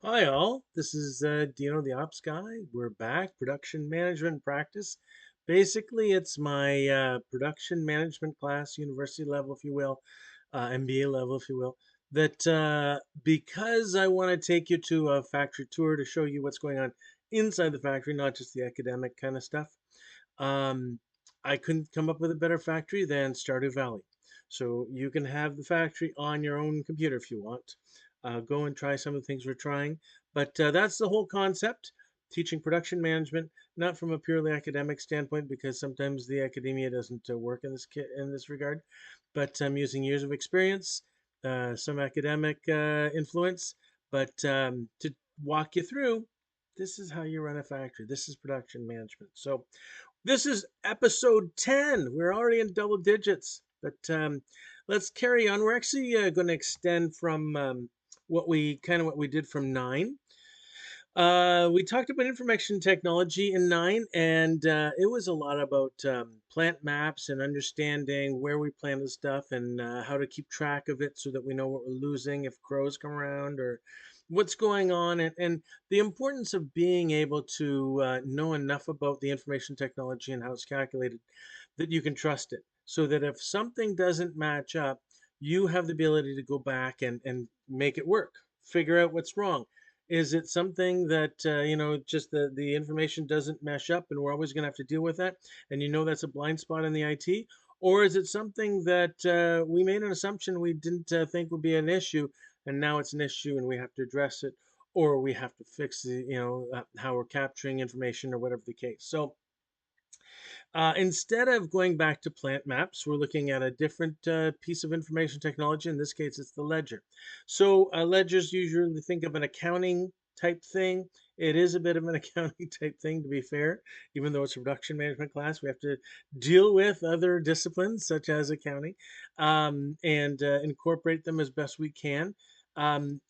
Hi all, this is Dino the Ops guy. We're back, production management practice. Basically, it's my production management class, university level, if you will, MBA level, if you will. That because I want to take you to a factory tour to show you what's going on inside the factory, not just the academic kind of stuff. Um, I couldn't come up with a better factory than Stardew Valley. So you can have the factory on your own computer if you want. Go and try some of the things we're trying. But that's the whole concept, teaching production management, not from a purely academic standpoint, because sometimes the academia doesn't work in this regard. But I'm using years of experience, some academic influence, but to walk you through, this is how you run a factory. This is production management. So this is episode 10. We're already in double digits, but let's carry on. We're actually going to extend from what we did from 9. We talked about information technology in 9, and it was a lot about plant maps and understanding where we planted stuff and how to keep track of it so that we know what we're losing if crows come around or what's going on, and the importance of being able to know enough about the information technology and how it's calculated that you can trust it. So that if something doesn't match up, you have the ability to go back and make it work, figure out what's wrong. Is it something that just the information doesn't mesh up, and we're always going to have to deal with that, and that's a blind spot in the IT? Or is it something that we made an assumption we didn't think would be an issue, and now it's an issue, and we have to address it, or we have to fix how we're capturing information, or whatever the case. So instead of going back to plant maps, we're looking at a different piece of information technology. In this case, it's the ledger. So ledgers usually think of an accounting type thing. It is a bit of an accounting type thing, to be fair. Even though it's a production management class, we have to deal with other disciplines such as accounting and incorporate them as best we can.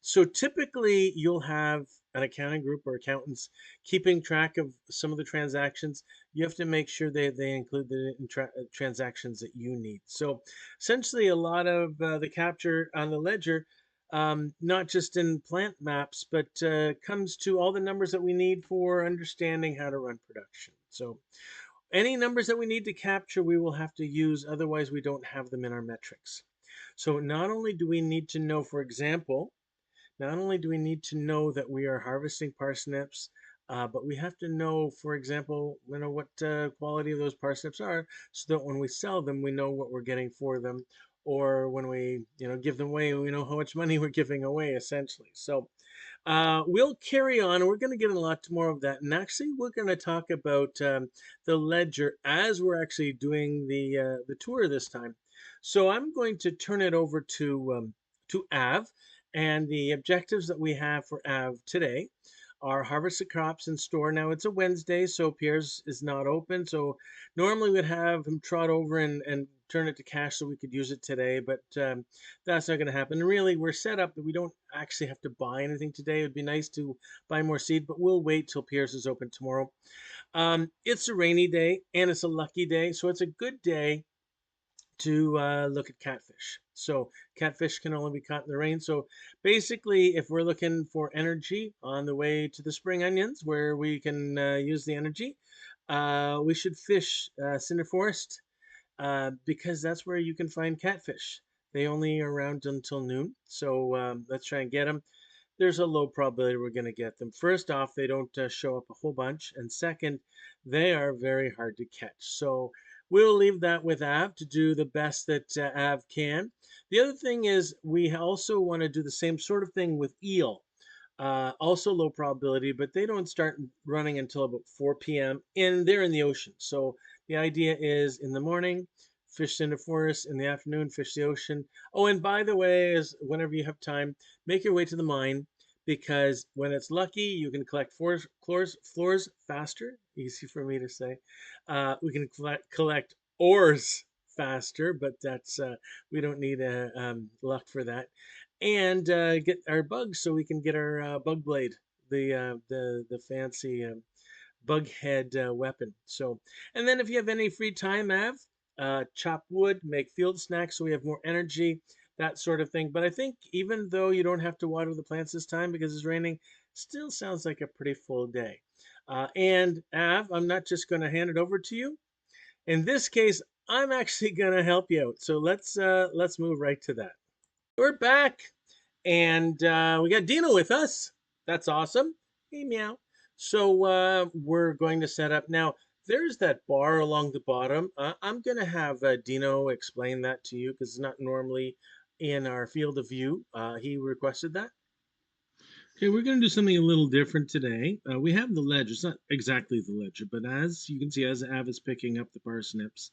So typically, you'll have an accounting group or accountants keeping track of some of the transactions. You have to make sure they include the transactions that you need. So essentially, a lot of the capture on the ledger, not just in plant maps, but comes to all the numbers that we need for understanding how to run production. So any numbers that we need to capture, we will have to use, otherwise we don't have them in our metrics. So not only do we need to know, for example, not only do we need to know that we are harvesting parsnips, but we have to know, for example, what quality of those parsnips are, so that when we sell them, we know what we're getting for them, or when we, give them away, we know how much money we're giving away, essentially. So we'll carry on. We're going to get a lot more of that, and actually, we're going to talk about the ledger as we're actually doing the tour this time. So I'm going to turn it over to Av, and the objectives that we have for Av today are harvest the crops and store. Now it's a Wednesday, so Pierre's is not open. So normally we'd have him trot over and turn it to cash so we could use it today, but that's not going to happen. Really, we're set up that we don't actually have to buy anything today. It would be nice to buy more seed, but we'll wait till Pierre's is open tomorrow. It's a rainy day and it's a lucky day, so it's a good day to look at catfish. So catfish can only be caught in the rain. So basically, if we're looking for energy on the way to the spring onions, where we can use the energy, we should fish Cinder Forest because that's where you can find catfish. They only are around until noon, so let's try and get them. There's a low probability we're going to get them. First off, they don't show up a whole bunch, and second, they are very hard to catch. So we'll leave that with Av to do the best that Av can. The other thing is we also want to do the same sort of thing with eel. Also low probability, but they don't start running until about 4 p.m. and they're in the ocean. So the idea is in the morning, fish in the forest, in the afternoon, fish the ocean. Oh, and by the way, is whenever you have time, make your way to the mine because when it's lucky, you can collect floors faster. Easy for me to say. We can collect ores faster, but that's we don't need luck for that, and get our bugs so we can get our bug blade, the fancy bug head weapon. So, and then if you have any free time, chop wood, make field snacks so we have more energy. that sort of thing. But I think even though you don't have to water the plants this time because it's raining, still sounds like a pretty full day. And Av, I'm not just going to hand it over to you. In this case, I'm actually going to help you out. So let's move right to that. We're back, and we got Dino with us. That's awesome. Hey, meow. So we're going to set up now. There's that bar along the bottom. I'm going to have Dino explain that to you because it's not normally in our field of view. He requested that. Okay, we're going to do something a little different today. We have the ledger. It's not exactly the ledger, but as you can see, as Av is picking up the parsnips,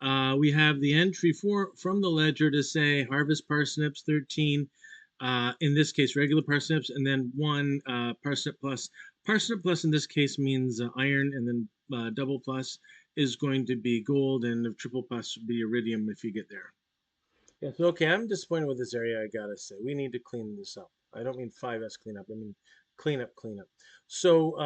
we have the entry from the ledger to say harvest parsnips 13, in this case regular parsnips, and then one parsnip plus. Parsnip plus in this case means iron, and then double plus is going to be gold, and the triple plus would be iridium if you get there. Yes. Okay, I'm disappointed with this area, I gotta say. We need to clean this up. I don't mean 5S cleanup, I mean clean up, clean up. So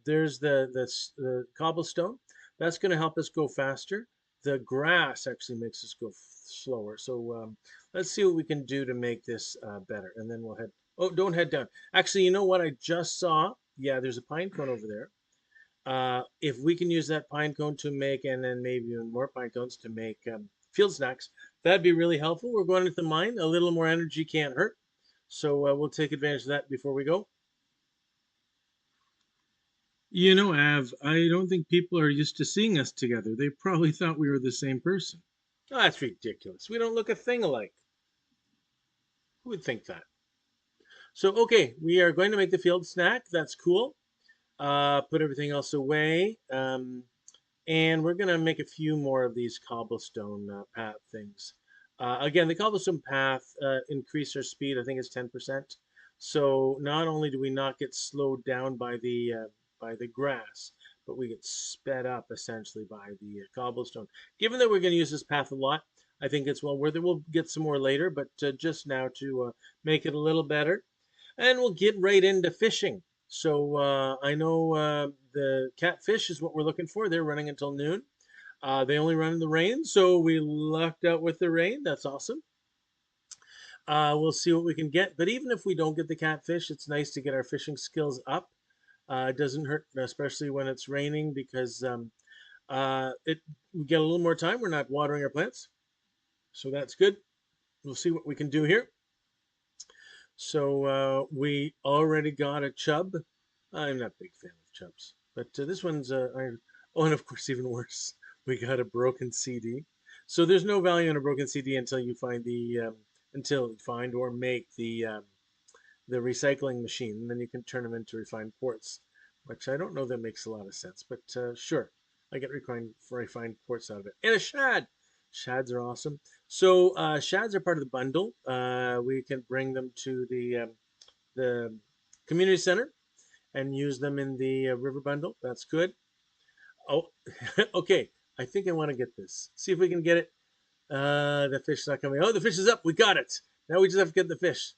there's the cobblestone. That's going to help us go faster. The grass actually makes us go slower. So let's see what we can do to make this better. And then we'll head, oh, don't head down. Actually, you know what I just saw? Yeah, there's a pine cone over there. If we can use that pine cone to make, and then maybe even more pine cones to make field snacks, that'd be really helpful. We're going into the mine. A little more energy can't hurt. So we'll take advantage of that before we go. You know, Av, I don't think people are used to seeing us together. They probably thought we were the same person. Oh, that's ridiculous. We don't look a thing alike. Who would think that? So, okay, we are going to make the field snack. That's cool. Put everything else away. And we're going to make a few more of these cobblestone path things. Again, the cobblestone path increase our speed. I think it's 10%. So not only do we not get slowed down by the grass, but we get sped up essentially by the cobblestone. Given that we're going to use this path a lot, I think it's well worth it. We'll get some more later, but just now to make it a little better, and we'll get right into fishing. So I know the catfish is what we're looking for. They're running until noon. They only run in the rain, so we lucked out with the rain. That's awesome. We'll see what we can get. But even if we don't get the catfish, it's nice to get our fishing skills up. It doesn't hurt, especially when it's raining, because it we get a little more time. We're not watering our plants, so that's good. We'll see what we can do here. So we already got a chub. I'm not a big fan of chubs, but this one's iron. Oh, and of course, even worse, we got a broken CD. So there's no value in a broken CD until you find until you find or make the recycling machine, and then you can turn them into refined quartz, which I don't know that makes a lot of sense, but sure, I get refined quartz out of it. And a shad. Shads are awesome. So shads are part of the bundle. We can bring them to the community center and use them in the river bundle. That's good. Oh, okay. I think I want to get this. See if we can get it. The fish's not coming. Oh, the fish is up. We got it. Now we just have to get the fish.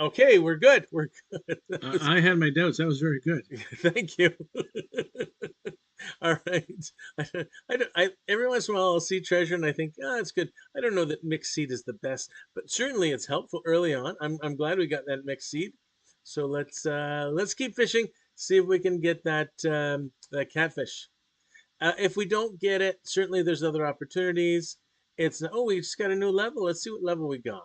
Okay, we're good. We're good. I had my doubts. That was very good. Thank you. All right. Every once in a while I'll see treasure and I think, oh, it's good. I don't know that mixed seed is the best, but certainly it's helpful early on. I'm glad we got that mixed seed. So let's keep fishing. See if we can get that catfish. If we don't get it, certainly there's other opportunities. It's oh, we just got a new level. Let's see what level we got.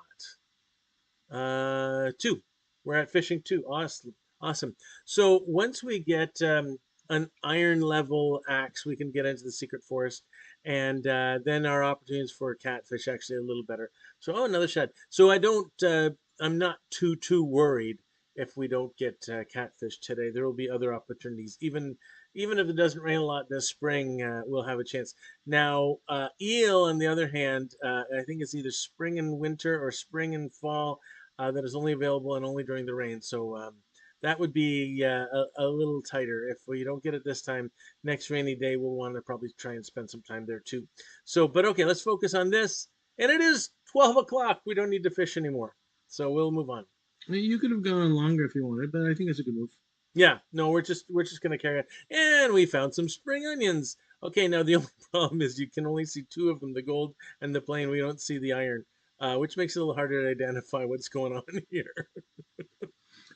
2. We're at fishing 2. Awesome. Awesome. So once we get an iron level axe, we can get into the secret forest, and then our opportunities for catfish actually a little better. So oh, another shad. So I'm not too worried if we don't get catfish today. There will be other opportunities. Even if it doesn't rain a lot this spring, we'll have a chance. Now, eel, on the other hand, I think it's either spring and winter or spring and fall that is only available and only during the rain. So that would be a little tighter. If we don't get it this time, next rainy day, we'll want to probably try and spend some time there too. So, but okay, let's focus on this. And it is 12 o'clock. We don't need to fish anymore. So we'll move on. You could have gone on longer if you wanted, but I think it's a good move. Yeah, no, we're just gonna carry on. And we found some spring onions. Okay, now the only problem is you can only see 2 of them, the gold and the plain. We don't see the iron. which makes it a little harder to identify what's going on here.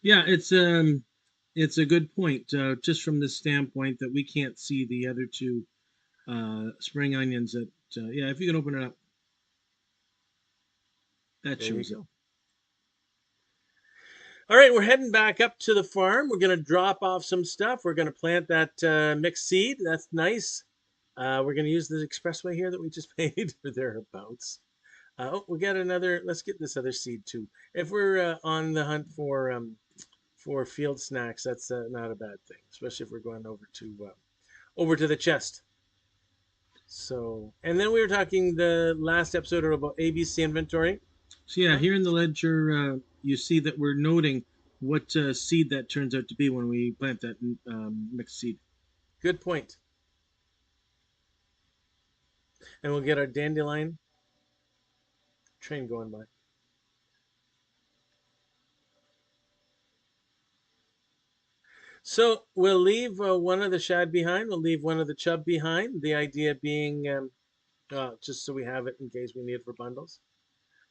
Yeah, it's a good point. Just from the standpoint that we can't see the other two spring onions. That yeah, if you can open it up, that There you shows it. go. All right, we're heading back up to the farm. We're going to drop off some stuff. We're going to plant that mixed seed. That's nice. We're going to use the expressway here that we just made for thereabouts. Oh, we got another. Let's get this other seed too. If we're on the hunt for field snacks, that's not a bad thing, especially if we're going over to the chest. So, and then we were talking the last episode about ABC inventory. So yeah, Huh? here in the ledger, you see that we're noting what seed that turns out to be when we plant that mixed seed. Good point. And we'll get our dandelion train going by. So we'll leave one of the shad behind. We'll leave one of the chub behind. The idea being just so we have it in case we need it for bundles.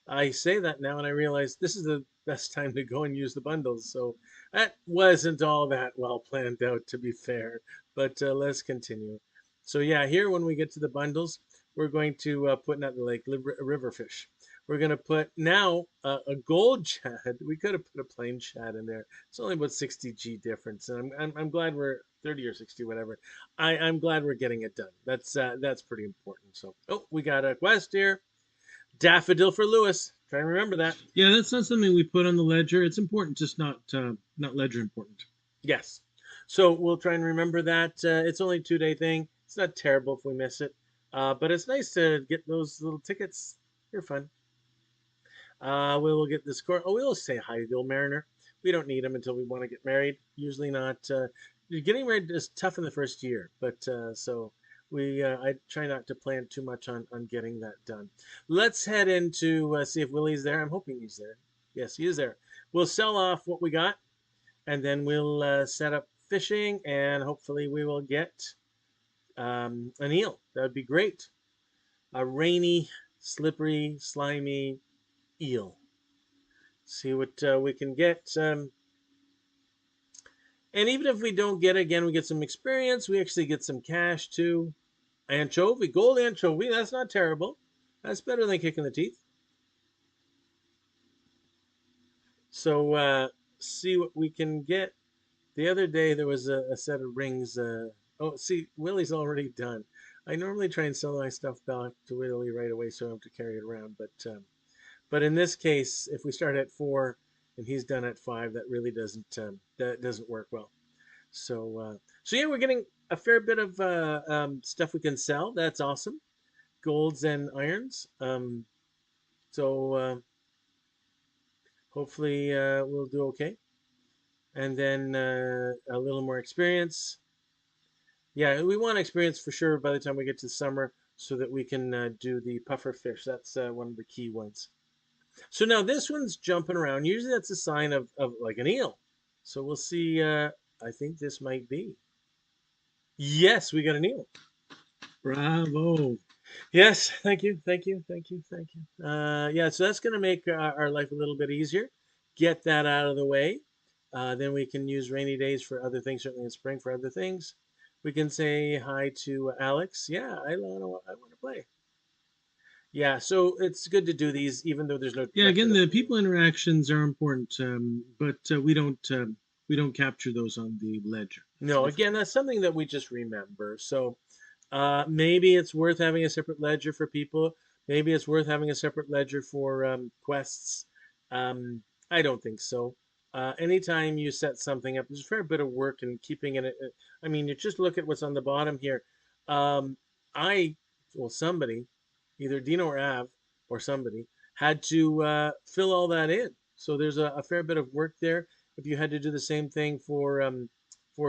I say that now and I realize this is the best time to go and use the bundles. So that wasn't all that well planned out, to be fair. But let's continue. So yeah, here when we get to the bundles, we're going to put not the lake river fish. We're going to put now a gold shad. We could have put a plain shad in there. It's only about 60G difference, and I'm glad we're 30 or 60, whatever. I'm glad we're getting it done. That's pretty important. So oh, we got a quest here. Daffodil for Lewis. Try and remember that. Yeah, that's not something we put on the ledger. It's important, just not ledger important. Yes. So we'll try and remember that. It's only a 2 day thing. It's not terrible if we miss it. But it's nice to get those little tickets. They're fun. We will get the score. Oh, we'll say hi to the old mariner. We don't need him until we want to get married. Usually not. Getting married is tough in the first year, but so I try not to plan too much on getting that done. Let's head into see if Willie's there. I'm hoping he's there. Yes, he is there. We'll sell off what we got, and then we'll set up fishing, and hopefully we will get an eel. That would be great. A rainy, slippery, slimy eel. See what we can get. And even if we don't get it again, we get some experience. We actually get some cash too. Anchovy, gold anchovy. That's not terrible. That's better than kicking the teeth. So see what we can get. The other day there was a set of rings. Oh, see, Willie's already done. I normally try and sell my stuff back to Willie right away so I don't have to carry it around. But in this case, if we start at 4 and he's done at 5, that really doesn't work well. So yeah, we're getting a fair bit of stuff we can sell. That's awesome. Golds and irons. So hopefully we'll do okay. And then a little more experience. Yeah, we want experience for sure by the time we get to summer so that we can do the puffer fish. That's one of the key ones. So now this one's jumping around. Usually that's a sign of like an eel. So we'll see. I think this might be. Yes, we got an eel. Bravo. Yes, thank you, thank you, thank you, thank you. Yeah, so that's going to make our life a little bit easier. Get that out of the way. Then we can use rainy days for other things, certainly in spring for other things. We can say hi to Alex. Yeah, I want to play. Yeah, so it's good to do these, even though there's no Yeah, again, record of the the people interactions are important, but we don't capture those on the ledger. That's a No, different again, thing. that's something that we just remember. So maybe it's worth having a separate ledger for people. Maybe it's worth having a separate ledger for quests. Um, I don't think so. Anytime you set something up, there's a fair bit of work in keeping it. I mean, you just look at what's on the bottom here. Um, I, well, somebody, either Dino or Av or somebody, had to fill all that in. So there's a fair bit of work there. If you had to do the same thing for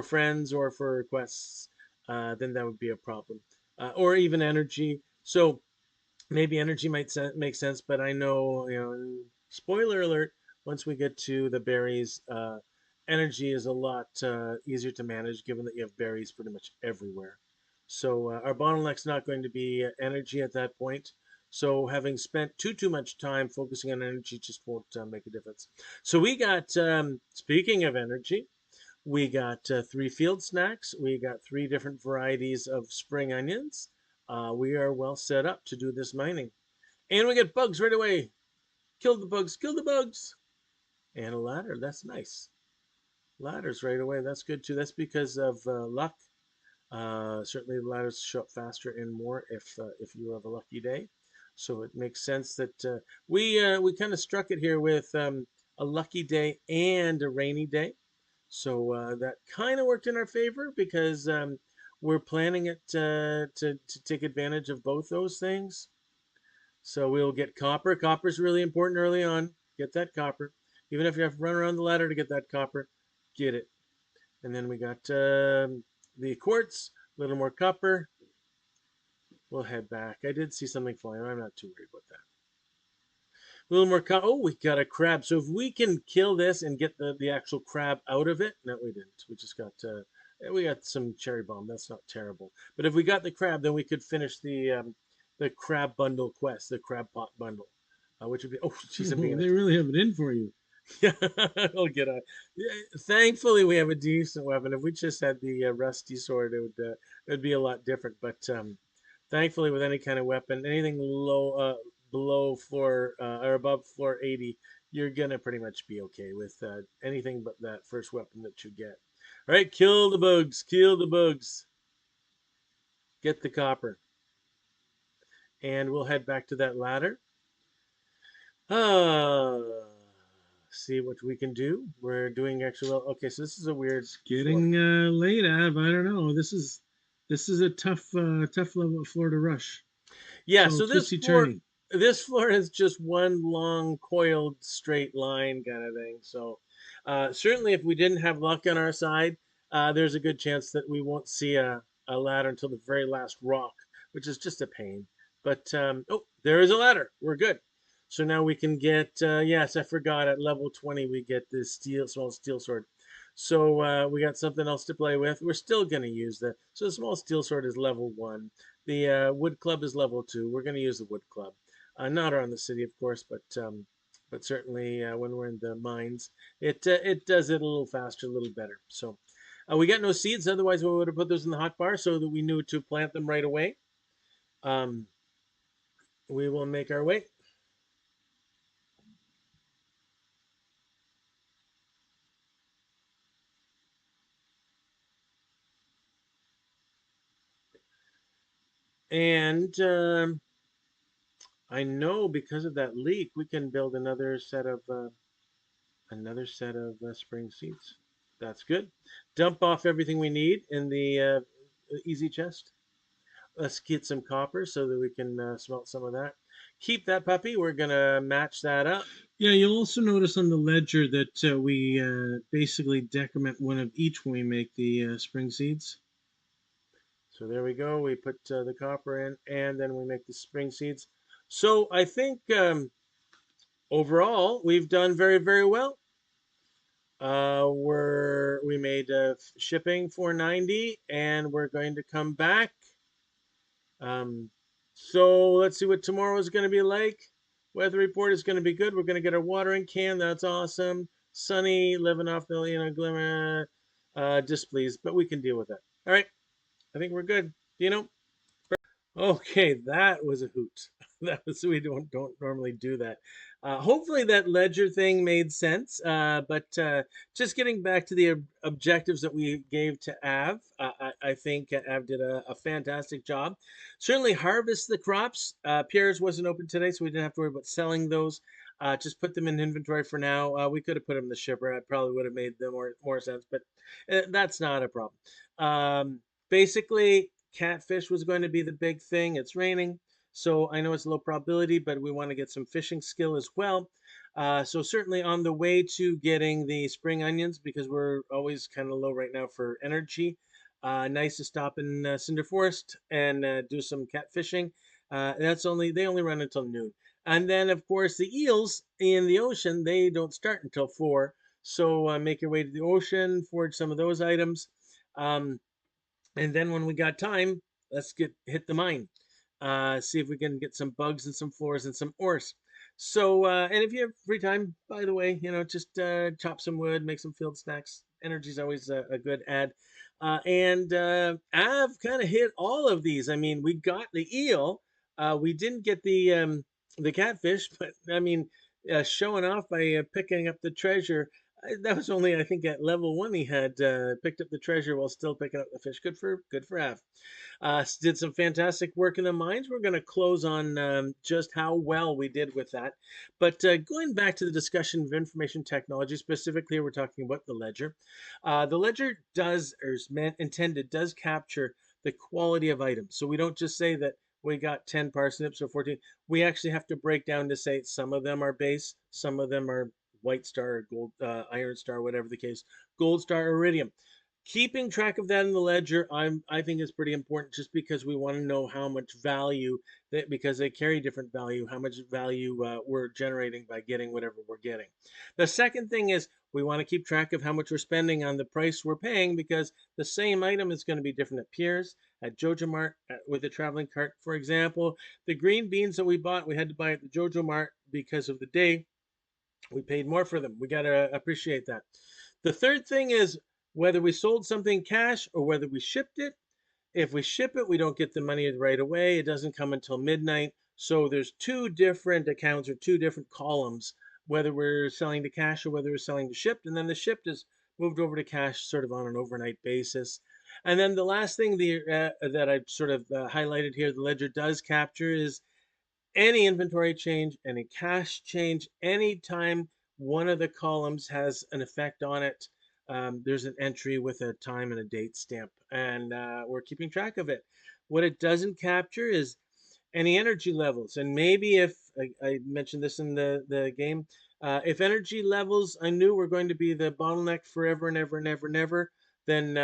friends or for quests, then that would be a problem. Or even energy. So maybe energy might make sense, but I know, spoiler alert, once we get to the berries, energy is a lot easier to manage given that you have berries pretty much everywhere. So our bottleneck's not going to be energy at that point. So having spent too much time focusing on energy just won't make a difference. So we got, speaking of energy, we got three field snacks. We got three different varieties of spring onions. We are well set up to do this mining. And we get bugs right away. Kill the bugs, kill the bugs. And a ladder. That's nice. Ladders right away. That's good too. That's because of luck. Certainly, the ladders show up faster and more if you have a lucky day. So it makes sense that we kind of struck it here with a lucky day and a rainy day. So that kind of worked in our favor because we're planning it to take advantage of both those things. So we'll get copper. Copper's really important early on. Get that copper. Even if you have to run around the ladder to get that copper, get it. And then we got the quartz, a little more copper. We'll head back. I did see something flying. I'm not too worried about that. A little more copper. Oh, we got a crab. So if we can kill this and get the actual crab out of it. No, we didn't. We just got we got some cherry bomb. That's not terrible. But if we got the crab, then we could finish the crab bundle quest, the crab pot bundle, which would be oh, geez, I'm being They really have it in for you. yeah, I'll get a. Thankfully, we have a decent weapon. If we just had the rusty sword, it'd be a lot different. But thankfully, with any kind of weapon, anything below floor or above floor 80, you're gonna pretty much be okay with anything but that first weapon that you get. All right, kill the bugs, kill the bugs, get the copper, and we'll head back to that ladder. Uh, see what we can do. We're doing actually well. Okay, so this is a weird It's floor. getting late, Av. I don't know. This is a tough level of floor to rush. Yeah, So so twisty turny. this floor is just one long coiled straight line kind of thing. So certainly if we didn't have luck on our side, there's a good chance that we won't see a ladder until the very last rock, which is just a pain. But oh, there is a ladder. We're good. So now we can get yes, I forgot at level 20 we get this small steel sword. So we got something else to play with. We're still gonna use that. So the small steel sword is level 1. The wood club is level 2. We're going to use the wood club, not around the city, of course, but certainly when we're in the mines, it does it a little faster, a little better. So we got no seeds, otherwise we would have put those in the hot bar so that we knew to plant them right away. Um, we will make our way. And I know because of that leak, we can build another set of spring seeds. That's good. Dump off everything we need in the easy chest. Let's get some copper so that we can smelt some of that. Keep that puppy. We're gonna match that up. Yeah, you'll also notice on the ledger that we basically decrement one of each when we make the spring seeds. So there we go. We put the copper in, and then we make the spring seeds. So I think overall we've done very well. We made shipping 490, and we're going to come back. So let's see what tomorrow is going to be like. Weather report is going to be good. We're going to get our watering can. That's awesome. Sunny, living off the glimmer, displeased, but we can deal with that. All right, I think we're good. Okay, that was a hoot. That was we don't normally do that. Hopefully that ledger thing made sense. But just getting back to the objectives that we gave to Av, I think Av did a fantastic job. Certainly harvest the crops. Pierre's wasn't open today, so we didn't have to worry about selling those. Just put them in inventory for now. We could have put them in the shipper. I probably would have made them more sense, but that's not a problem. Basically, catfish was going to be the big thing. It's raining, so I know it's a low probability, but we want to get some fishing skill as well. So certainly on the way to getting the spring onions because we're always kind of low right now for energy. Nice to stop in Cinder Forest and do some catfishing. They only run until noon, and then of course the eels in the ocean they don't start until 4. So make your way to the ocean, forage some of those items. And then when we got time, let's hit the mine. see if we can get some bugs and some floors and some ores. So, and if you have free time, by the way, just chop some wood, make some field snacks. Energy is always a good add. And I've kind of hit all of these. I mean, we got the eel. We didn't get the catfish, but I mean, showing off by picking up the treasure. That was only, I think, at level 1 he had picked up the treasure while still picking up the fish. Good for Av. Did some fantastic work in the mines. We're going to close on just how well we did with that. But going back to the discussion of information technology, specifically, we're talking about the ledger. The ledger does, or is meant, intended, does capture the quality of items. So we don't just say that we got 10 parsnips or 14. We actually have to break down to say some of them are base, some of them are white star or gold, iron star, whatever the case, gold star, iridium. Keeping track of that in the ledger, I think is pretty important, just because we want to know how much value that, because they carry different value, how much value we're generating by getting whatever we're getting. The second thing is we want to keep track of how much we're spending on the price we're paying, because the same item is going to be different at Piers, at Jojo Mart, with the traveling cart. For example, the green beans that we bought, we had to buy at the Jojo Mart because of the day. We paid more for them. We got to appreciate that. The third thing is whether we sold something cash or whether we shipped it. If we ship it, we don't get the money right away. It doesn't come until midnight. So there's two different accounts or two different columns, whether we're selling to cash or whether we're selling to shipped. And then the shipped is moved over to cash sort of on an overnight basis. And then the last thing that I've sort of highlighted here, the ledger does capture, is any inventory change, any cash change, anytime one of the columns has an effect on it, there's an entry with a time and a date stamp, and we're keeping track of it. What it doesn't capture is any energy levels. And maybe if I mentioned this in the game, if energy levels I knew were going to be the bottleneck forever and ever and ever and ever, then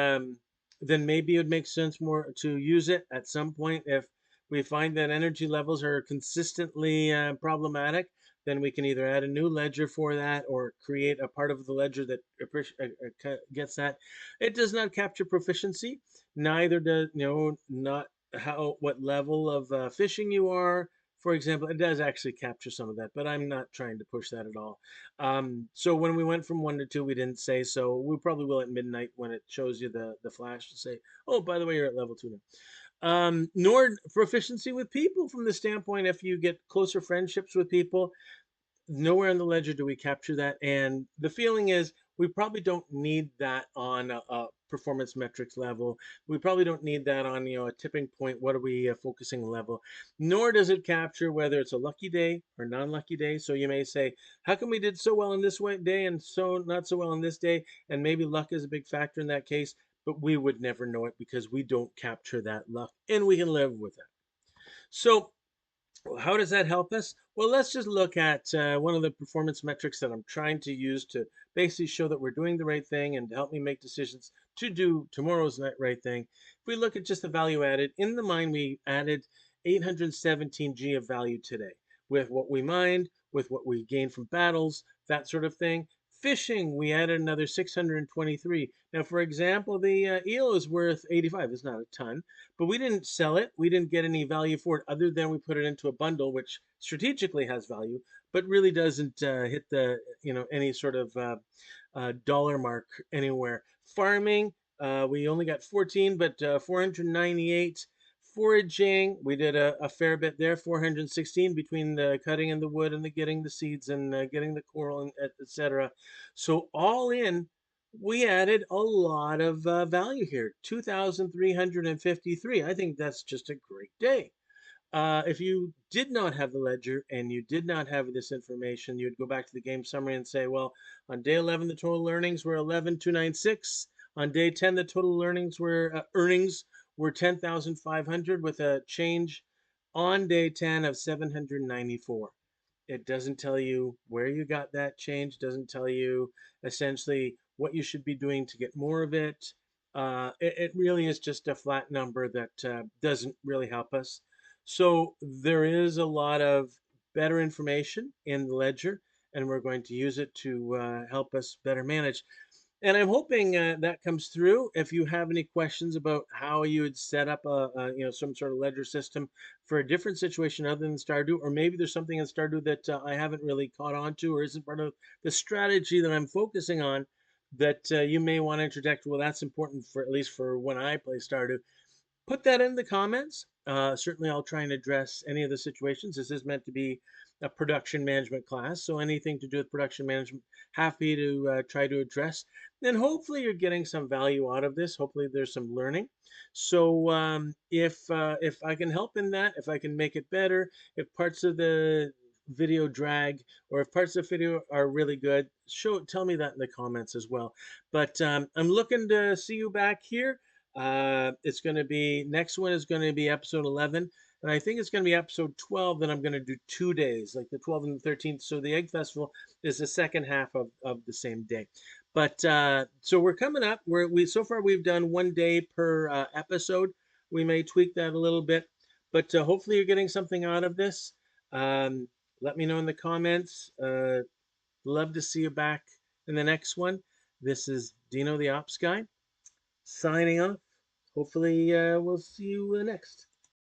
then maybe it would make sense more to use it at some point. If we find that energy levels are consistently problematic, then we can either add a new ledger for that or create a part of the ledger that gets that. It does not capture proficiency. Neither does, not how, what level of fishing you are. For example, it does actually capture some of that, but I'm not trying to push that at all. So when we went from 1 to 2, we didn't say so. We probably will at midnight when it shows you the flash to say, oh, by the way, you're at level 2 now. Nor proficiency with people, from the standpoint if you get closer friendships with people. Nowhere in the ledger do we capture that. And the feeling is we probably don't need that on a performance metrics level. We probably don't need that on, a tipping point. What are we focusing level? Nor does it capture whether it's a lucky day or non-lucky day. So you may say, how come we did so well in this day and so not so well in this day? And maybe luck is a big factor in that case, but we would never know it because we don't capture that luck, and we can live with it. So how does that help us? Well, let's just look at one of the performance metrics that I'm trying to use to basically show that we're doing the right thing and to help me make decisions to do tomorrow's right thing. If we look at just the value added, in the mine, we added 817 G of value today with what we mined, with what we gained from battles, that sort of thing. Fishing, we added another 623. Now, for example, the eel is worth 85. It's not a ton, but we didn't sell it. We didn't get any value for it other than we put it into a bundle, which strategically has value, but really doesn't hit the, any sort of dollar mark anywhere. Farming, we only got 14, but 498. Foraging, we did a fair bit there, 416 between the cutting and the wood and the getting the seeds and getting the coral and etc. So all in, we added a lot of value here, 2,353. I think that's just a great day. If you did not have the ledger and you did not have this information, you'd go back to the game summary and say, well, on day 11, the total earnings were 11,296. On day 10, the total earnings were 10,500 with a change on day 10 of 794. It doesn't tell you where you got that change, doesn't tell you essentially what you should be doing to get more of it. It really is just a flat number that doesn't really help us. So there is a lot of better information in the ledger, and we're going to use it to help us better manage. And I'm hoping that comes through. If you have any questions about how you would set up some sort of ledger system for a different situation other than Stardew, or maybe there's something in Stardew that I haven't really caught on to, or isn't part of the strategy that I'm focusing on, that you may want to interject. Well, that's important for at least for when I play Stardew. Put that in the comments. Certainly, I'll try and address any of the situations. This is meant to be a production management class, so anything to do with production management, happy to try to address. And hopefully, you're getting some value out of this. Hopefully, there's some learning. So, if I can help in that, if I can make it better, if parts of the video drag or if parts of the video are really good, tell me that in the comments as well. But I'm looking to see you back here. It's going to be next one is going to be episode 11, and I think it's going to be episode 12. Then I'm going to do 2 days, like the 12th and the 13th. So the Egg Festival is the second half of the same day. But so we're coming up. We so far we've done 1 day per episode. We may tweak that a little bit, but hopefully you're getting something out of this. Um, Let me know in the comments. Love to see you back in the next one. This is Dino the Ops Guy signing off. Hopefully, we'll see you next.